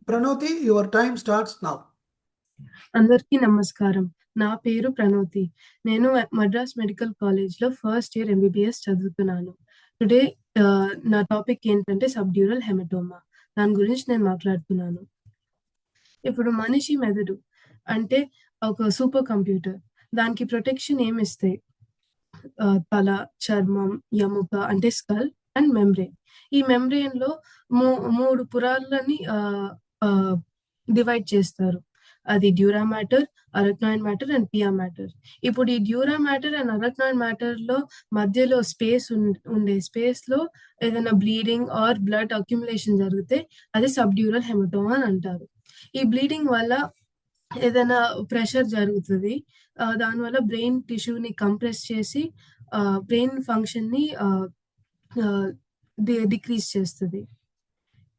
Pranoti, your time starts now. అందరికీ నమస్కారం. నా పేరు ప్రణోతి. నేను మద్రాస్ మెడికల్ కాలేజ్‌లో ఫస్ట్ ఇయర్ ఎంబీబీఎస్ చదువుతున్నాను. టుడే నా టాపిక్ ఏంటంటే సబ్డ్యూరల్ హెమటోమా. దాని గురించి నేను మాట్లాడుతున్నాను. ఇప్పుడు మనిషి మెదడు అంటే ఒక సూపర్ కంప్యూటర్. దానికి ప్రొటెక్షన్ ఏమిస్తాయి? తల, చర్మం, ఎముక అంటే స్కల్ అండ్ మెంబ్రేన్. ఈ మెంబ్రేన్‌లో మూ 3 పొరలని డివైడ్ చేస్తారు. అది dura matter, arachnoid matter and pia matter. ఇప్పుడు ఈ డ్యూరా మ్యాటర్ అండ్ అరక్నాయిడ్ మ్యాటర్‌లో మధ్యలో ఉండే స్పేస్‌లో ఏదైనా బ్లీడింగ్ ఆర్ బ్లడ్ అక్యుములేషన్ జరిగితే అది సబ్డ్యూరల్ హెమటోమా అని అంటారు. ఈ బ్లీడింగ్ వల్ల ఏదైనా ప్రెషర్ జరుగుతది. దానివల్ల బ్రెయిన్ టిష్యూని కంప్రెస్ చేసి బ్రెయిన్ ఫంక్షన్‌ని డిక్రీజ్ చేస్తది.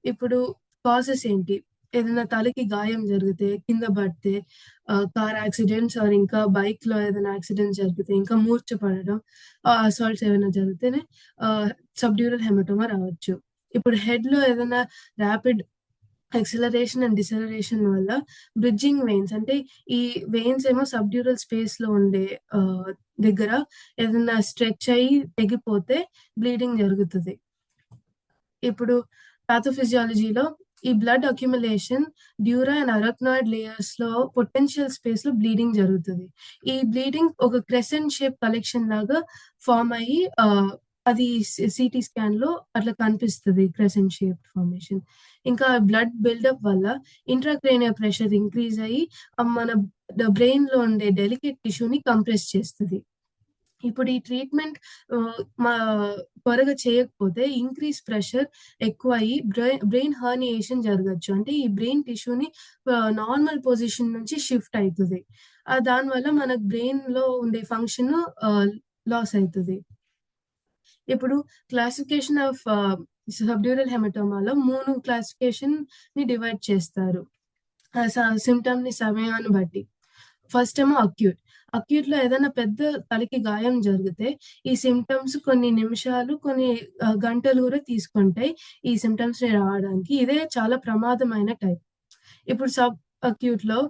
ఇప్పుడు కాజెస్ ఏంటి? ఏదైనా తలకి గాయం జరిగితే, కింద పడితే, కార్ యాక్సిడెంట్స్ ఆర్ ఇంకా బైక్‌లో ఏదైనా యాక్సిడెంట్ జరిగితే, ఇంకా మూర్ఛ పడడం, అసాల్ట్స్ ఏమైనా జరిగితేనే సబ్డ్యూరల్ హెమటోమా రావచ్చు. ఇప్పుడు హెడ్‌లో ఏదైనా ర్యాపిడ్ యాక్సిలరేషన్ అండ్ డిసెలరేషన్ వల్ల బ్రిడ్జింగ్ వెయిన్స్ అంటే ఈ వెయిన్స్ ఏమో సబ్డ్యూరల్ స్పేస్‌లో ఉండే దగ్గర ఏదైనా స్ట్రెచ్ అయ్యి తెగిపోతే బ్లీడింగ్ జరుగుతది. ఇప్పుడు పాథోఫిజియాలజీలో ఈ blood accumulation dura and arachnoid లేయర్స్‌లో పొటెన్షియల్ స్పేస్‌లో బ్లీడింగ్ జరుగుతది. ఈ బ్లీడింగ్ ఒక క్రెసెంట్ షేప్ కలెక్షన్ లాగా ఫార్మ్ అయ్యి అది సీటీ స్కాన్‌లో అట్లా కనిపిస్తది క్రెసెంట్ షేప్ ఫార్మేషన్. ఇంకా బ్లడ్ బిల్డప్ వల్ల ఇంట్రాక్రేనియల్ ప్రెషర్ ఇంక్రీజ్ అయ్యి మన బ్రెయిన్‌లో ఉండే డెలికేట్ టిష్యూని కంప్రెస్ చేస్తది. ఇప్పుడు ఈ ట్రీట్మెంట్ త్వరగా చేయకపోతే ఇంక్రీజ్ ప్రెషర్ ఎక్కువయ్యి బ్రెయిన్ హర్నియేషన్ జరగొచ్చు. అంటే ఈ బ్రెయిన్ టిష్యూని నార్మల్ పొజిషన్ నుంచి షిఫ్ట్ అయితది. దానివల్ల మనకు బ్రెయిన్‌లో ఉండే ఫంక్షన్ లాస్ అయితది. ఇప్పుడు క్లాసిఫికేషన్ ఆఫ్ సబ్డ్యూరల్ హెమటోమాలో 3 క్లాసిఫికేషన్‌ని డివైడ్ చేస్తారు. సింప్టమ్‌ని సమయాన్ని బట్టి. ఫస్ట్ ఏమో అక్యూట్. అక్యూట్‌లో ఏదైనా పెద్ద తలకి గాయం జరిగితే ఈ సింప్టమ్స్ కొన్ని నిమిషాలు, కొన్ని గంటలు కూడా తీసుకుంటాయి ఈ సింప్టమ్స్‌ని రావడానికి. ఇదే చాలా ప్రమాదమైన టైప్. ఇప్పుడు సబ్ అక్యూట్‌లో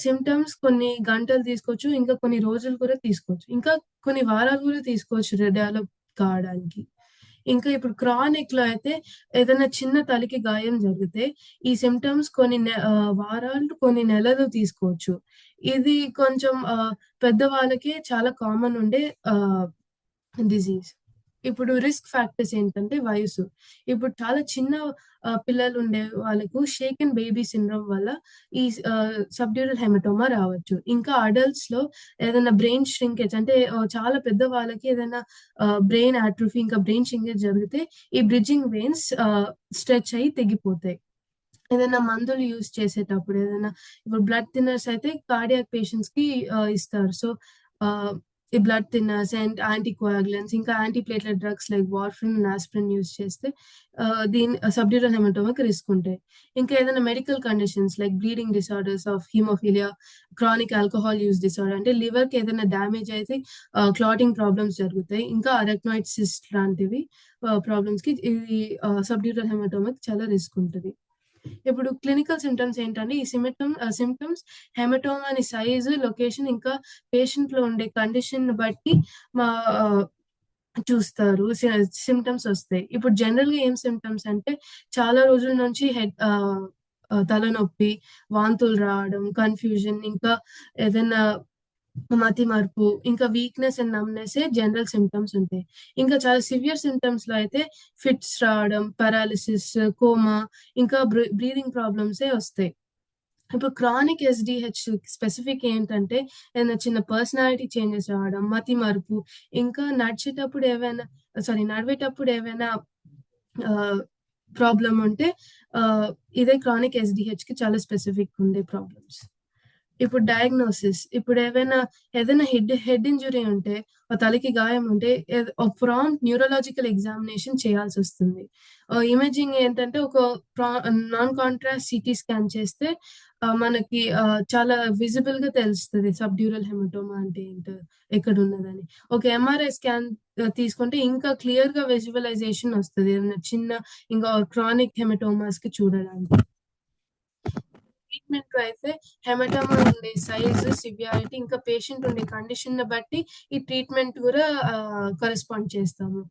సింప్టమ్స్ కొన్ని గంటలు తీసుకోవచ్చు. ఇంకా కొన్ని రోజులు కూడా తీసుకోవచ్చు. ఇంకా కొన్ని వారాలు కూడా తీసుకోవచ్చు డెవలప్ కావడానికి. ఇంకా ఇప్పుడు క్రానిక్‌లో అయితే ఏదైనా చిన్న తలకి గాయం జరిగితే ఈ సింప్టమ్స్ కొన్ని వారాలు, కొన్ని నెలలు తీసుకోవచ్చు. ఇది కొంచెం పెద్దవాళ్ళకి చాలా కామన్ ఉండే డిజీజ్. ఇప్పుడు రిస్క్ ఫ్యాక్టర్స్ ఏంటంటే వయసు. ఇప్పుడు చాలా చిన్న పిల్లలు ఉండే వాళ్ళకు షేకెన్ బేబీ సిండ్రోమ్ వల్ల ఈ సబ్డ్యూరల్ హెమటోమా రావచ్చు. ఇంకా అడల్ట్స్‌లో ఏదైనా బ్రెయిన్ ష్రింకేజ్ అంటే చాలా పెద్ద వాళ్ళకి ఏదైనా బ్రెయిన్ అట్రోఫీ ఇంకా బ్రెయిన్ ష్రింకేజ్ జరిగితే ఈ బ్రిడ్జింగ్ వెయిన్స్ స్ట్రెచ్ అయ్యి తెగిపోతాయి. ఏదైనా మందులు యూజ్ చేసేటప్పుడు ఏదైనా ఇప్పుడు బ్లడ్ థిన్నర్స్ అయితే కార్డియాక్ పేషెంట్స్‌కి ఇస్తారు. సో, ఈ బ్లడ్ థిన్నర్స్ అండ్ యాంటీకోయాగులెంట్స్ ఇంకా anti platelet drugs like warfarin and aspirin use చేస్తే సబ్డ్యూరల్ హెమటోమాకి రిస్క్ ఉంటాయి. ఇంకా ఏదైనా medical conditions like bleeding disorders of haemophilia, chronic alcohol use disorder అంటే లివర్‌కి ఏదైనా డ్యామేజ్ అయితే క్లాటింగ్ ప్రాబ్లమ్స్ జరుగుతాయి. ఇంకా అరెక్నాయిడ్ సిస్ట్ లాంటివి ప్రాబ్లమ్స్‌కి ఇది సబ్డ్యూరల్ హెమటోమాకి చాలా రిస్క్ ఉంటది. ఇప్పుడు క్లినికల్ సింప్టమ్స్ ఏంటంటే ఈ సింప్టమ్స్ హెమటోమాని సైజు, లొకేషన్ ఇంకా పేషెంట్‌లో ఉండే కండిషన్‌ని బట్టి చూస్తారు. సింప్టమ్స్ వస్తాయి. ఇప్పుడు జనరల్‌గా ఏం సింప్టమ్స్ అంటే చాలా రోజుల నుంచి తలనొప్పి, వాంతులు రావడం, కన్‌ఫ్యూజన్ ఇంకా ఏదైనా మతిమరుపు, ఇంకా వీక్‌నెస్ అండ్ నమ్‌నెస్సే జనరల్ సింప్టమ్స్ ఉంటాయి. ఇంకా చాలా సివియర్ సింప్టమ్స్‌లో అయితే ఫిట్స్ రావడం, పారాలిసిస్, కోమా ఇంకా బ్రీతింగ్ ప్రాబ్లమ్సే వస్తాయి. ఇప్పుడు క్రానిక్ ఎస్‌డిహెచ్ స్పెసిఫిక్ ఏంటంటే ఏదైనా చిన్న పర్సనాలిటీ చేంజెస్ రావడం, మతిమరుపు, ఇంకా నడివేటప్పుడు ఏవైనా ప్రాబ్లమ్ ఉంటే ఇదే క్రానిక్ ఎస్‌డిహెచ్‌కి చాలా స్పెసిఫిక్ ఉండే ప్రాబ్లమ్స్. ఇప్పుడు డయాగ్నోసిస్ ఇప్పుడు ఏదైనా హెడ్ ఇంజ్యూరీ ఉంటే, తలకి గాయం ఉంటే ఒక ప్రాంప్ట్ న్యూరలాజికల్ ఎగ్జామినేషన్ చేయాల్సొస్తుంది. ఇమేజింగ్ ఏంటంటే ఒక నాన్ కాంట్రాస్ట్ సీటీ స్కాన్ చేస్తే మనకి చాలా విజిబుల్‌గా తెలుస్తది సబ్డ్యూరల్ హెమటోమా అంటే ఏంటో, ఎక్కడున్నదని. ఒక ఎంఆర్ఐ స్కాన్ తీసుకుంటే ఇంకా క్లియర్‌గా విజువలైజేషన్ వస్తది. ఏదైనా చిన్న ఇంకా క్రానిక్ హెమటోమాస్‌కి చూడడానికి. ట్రీట్మెంట్‌లో అయితే హెమటోమా ఉండే సైజ్, సివియారిటీ ఇంకా పేషెంట్ ఉండే కండిషన్‌ని బట్టి ఈ ట్రీట్మెంట్ గూడా కరెస్పాండ్ చేస్తాము.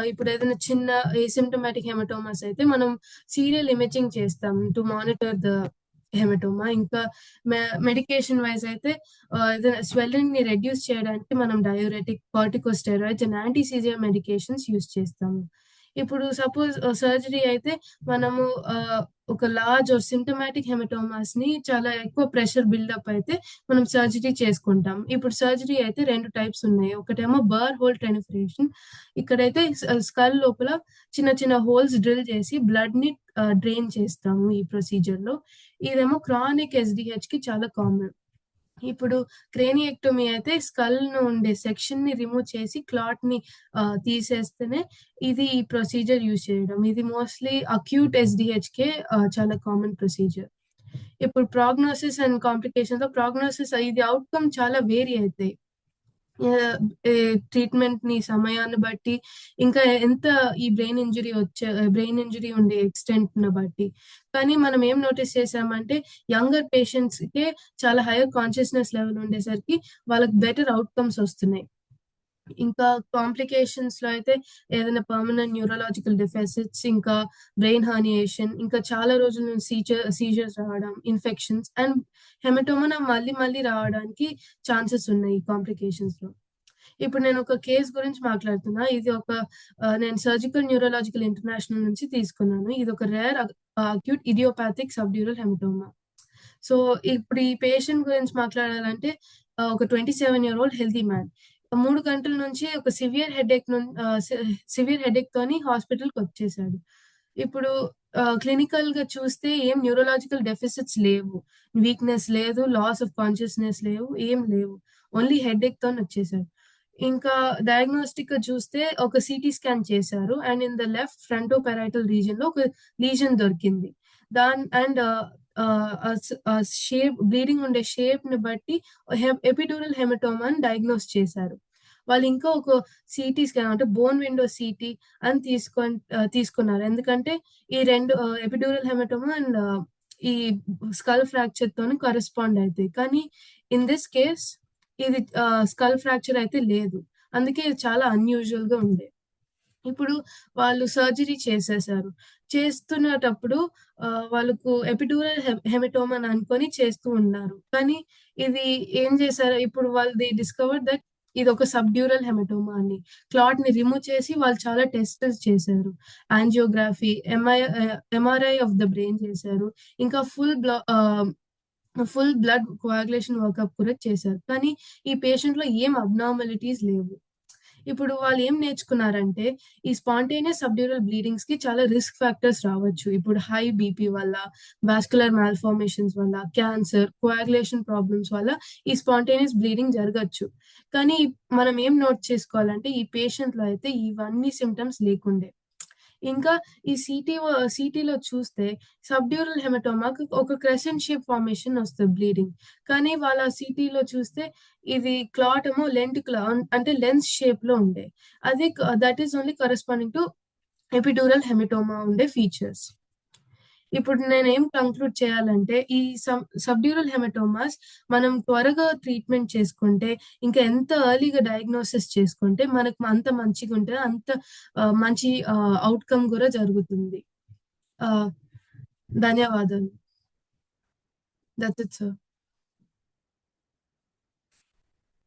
ఇప్పుడు ఏదైనా చిన్న ఏసిమ్ప్టమాటిక్ హెమటోమాస్ అయితే మనం సీరియల్ ఇమేజింగ్ చేస్తాం టు మానిటర్ ద హెమటోమా. ఇంకా మె మెడికేషన్ వైస్ అయితే ఏదైనా స్వెల్లింగ్‌ని రెడ్యూస్ చేయడానికి మనం diuretic, corticosteroids and anti seizure medications use చేస్తాము. ఇప్పుడు సపోజ్ సర్జరీ అయితే మనము ఆహ్, ఒక లార్జ్ ఆర్ సింప్టమాటిక్ హెమటోమాస్‌ని చాలా ఎక్కువ ప్రెషర్ బిల్డప్ అయితే మనం సర్జరీ చేసుకుంటాం. ఇప్పుడు సర్జరీ అయితే 2 టైప్స్ ఉన్నాయి. ఒకటేమో బర్ హోల్ టెనిఫరేషన్. ఇక్కడైతే స్కల్ లోపల చిన్న చిన్న హోల్స్ డ్రిల్ చేసి బ్లడ్‌ని డ్రైన్ చేస్తాము ఈ ప్రొసీజర్‌లో. ఇదేమో క్రానిక్ ఎస్‌డిహెచ్‌కి చాలా కామన్. ఇప్పుడు క్రేనియెక్టొమీ అయితే స్కల్‌ను ఉండే సెక్షన్‌ని రిమూవ్ చేసి క్లాట్‌ని తీసేస్తేనే ఇది ఈ ప్రొసీజర్ యూజ్ చేయడం. ఇది మోస్ట్‌లీ అక్యూట్ ఎస్‌డిహెచ్‌కే చాలా కామన్ ప్రొసీజర్. ఇప్పుడు ప్రోగ్నోసిస్ అండ్ కాంప్లికేషన్స్‌లో ప్రోగ్నోసిస్ ఇది ఔట్‌కమ్ చాలా వేరీ అయితాయి. ఆహ్, ఏ ట్రీట్మెంట్‌ని సమయాన్ని బట్టి, ఇంకా ఎంత ఈ బ్రెయిన్ ఇంజ్యూరీ ఉండే ఎక్స్‌టెంట్‌ని బట్టి. కానీ మనం ఏం నోటీస్ చేసామంటే యంగర్ పేషెంట్స్‌కే చాలా హైయర్ కాన్షియస్‌నెస్ లెవెల్ ఉండేసరికి వాళ్ళకి బెటర్ ఔట్‌కమ్స్ ఒస్తున్నాయి. ఇంకా కాంప్లికేషన్స్‌లో అయితే ఏదైనా పర్మనెంట్ న్యూరలాజికల్ డెఫిసిట్స్, ఇంకా బ్రెయిన్ హెర్నియేషన్, ఇంకా చాలా రోజుల నుంచి సీజర్స్ రావడం, ఇన్ఫెక్షన్స్ అండ్ హెమటోమా మళ్ళీ మళ్ళీ రావడానికి ఛాన్సెస్ ఉన్నాయి ఈ కాంప్లికేషన్స్‌లో. ఇప్పుడు నేనొక కేస్ గురించి మాట్లాడుతున్నా. ఇది ఒక నేను సర్జికల్ న్యూరోలాజికల్ ఇంటర్నేషనల్ నుంచి తీసుకున్నాను. ఇదొక rare acute idiopathic subdural haematoma. So, ఇప్పుడు ఈ పేషెంట్ గురించి మాట్లాడాలంటే ఒక 27 ఇయర్ ఓల్డ్ హెల్తీ మ్యాన్. 3 గంటల నుంచి ఒక సివియర్ హెడేక్‌తోని హాస్పిటల్‌కొచ్చేసాడు. ఇప్పుడు క్లినికల్‌గా చూస్తే ఏం న్యూరోలాజికల్ డెఫిసిట్స్ లేవు. వీక్‌నెస్ లేదు, లాస్ ఆఫ్ కాన్షియస్‌నెస్ లేవు, ఏం లేవు. ఓన్లీ హెడేక్‌తోనొచ్చేసాడు. ఇంకా డయాగ్నోస్టిక్‌గా చూస్తే ఒక సీటీ స్కాన్ చేశారు. అండ్ ఇన్ ద లెఫ్ట్ ఫ్రంటోపారైటల్ రీజియన్‌లో ఒక లీజన్ దొరికింది. దాన్ అండ్ బ్లీడింగ్ ఉండే షేప్‌ని బట్టి ఎపిడ్యూరల్ హెమటోమా అని డయాగ్నోస్ చేశారు. వాళ్ళు ఇంకా ఒక సీటీ స్కాన్ అంటే బోన్ విండో సీటీ అని తీసుకున్నారు. ఎందుకంటే ఈ 2 ఎపిడ్యూరల్ హెమటోమా అండ్ ఈ స్కల్ ఫ్రాక్చర్‌తోని కరెస్పాండ్ అయితాయి. కానీ ఇన్ థిస్ కేస్ ఇది స్కల్ ఫ్రాక్చర్ అయితే లేదు. అందుకే ఇది చాలా అన్‌యూజువల్‌గా ఉంది. ఇప్పుడు వాళ్ళు సర్జరీ చేసేసారు. చేస్తునేటప్పుడు వాళ్ళకు ఎపిడ్యూరల్ హెమటోమా అని అనుకోని చేస్తూ ఉన్నారు. కానీ ఇది ఏం చేశారు ఇప్పుడు వాళ్ళు దే డిస్కవర్డ్ దట్ ఇదొక సబ్డ్యూరల్ హెమటోమా అని. క్లాట్‌ని రిమూవ్ చేసి వాళ్ళు చాలా టెస్ట్స్ చేశారు. Angiography, MRI of the brain చేశారు. ఇంకా ఫుల్ బ్లడ్ కోయాగులేషన్ వర్కప్ కూడా చేశారు. కానీ ఈ పేషెంట్‌లో ఏం అబ్నార్మాలిటీస్ లేవు. ఇప్పుడు వాళ్ళేం నేర్చుకున్నారంటే, ఈ స్పాంటేనియస్ సబ్డ్యూరల్ బ్లీడింగ్స్‌కి చాలా రిస్క్ ఫ్యాక్టర్స్ రావచ్చు. ఇప్పుడు హై బీపీ వల్ల, వాస్కులర్ మాల్‌ఫార్మేషన్స్ వల్ల, క్యాన్సర్, కోయాగులేషన్ ప్రాబ్లమ్స్ వల్ల ఈ స్పాంటేనియస్ బ్లీడింగ్ జరగొచ్చు. కానీ మనం ఏం నోట్ చేసుకోవాలంటే, ఈ పేషెంట్‌లో అయితే ఇవన్నీ సింప్టమ్స్ లేకుండే. ఇంకా ఈ సీటీలో చూస్తే సబ్డ్యూరల్ హెమటోమాకి ఒక క్రెసెంట్ షేప్ ఫార్మేషన్ ఒస్తది బ్లీడింగ్. కానీ వాళ్ళ సీటీలో చూస్తే ఇది క్లాట్ ఏమో అంటే లెన్స్ షేప్‌లో ఉండే. That is only corresponding to epidural haematoma ఉండే ఫీచర్స్. ఇప్పుడు నేనేం కంక్లూడ్ చేయాలంటే, ఈ సబ్డ్యూరల్ హెమటోమాస్ మనం త్వరగా ట్రీట్మెంట్ చేసుకుంటే, ఇంకా ఎంత ఎర్లీగా డయాగ్నోసిస్ చేసుకుంటే, మనకు అంత మంచిగుంటది. అంత మంచి ఔట్‌కమ్ గూడా జరుగుతుంది. ఆహ్, ధన్యవాదాలు. That's it sir.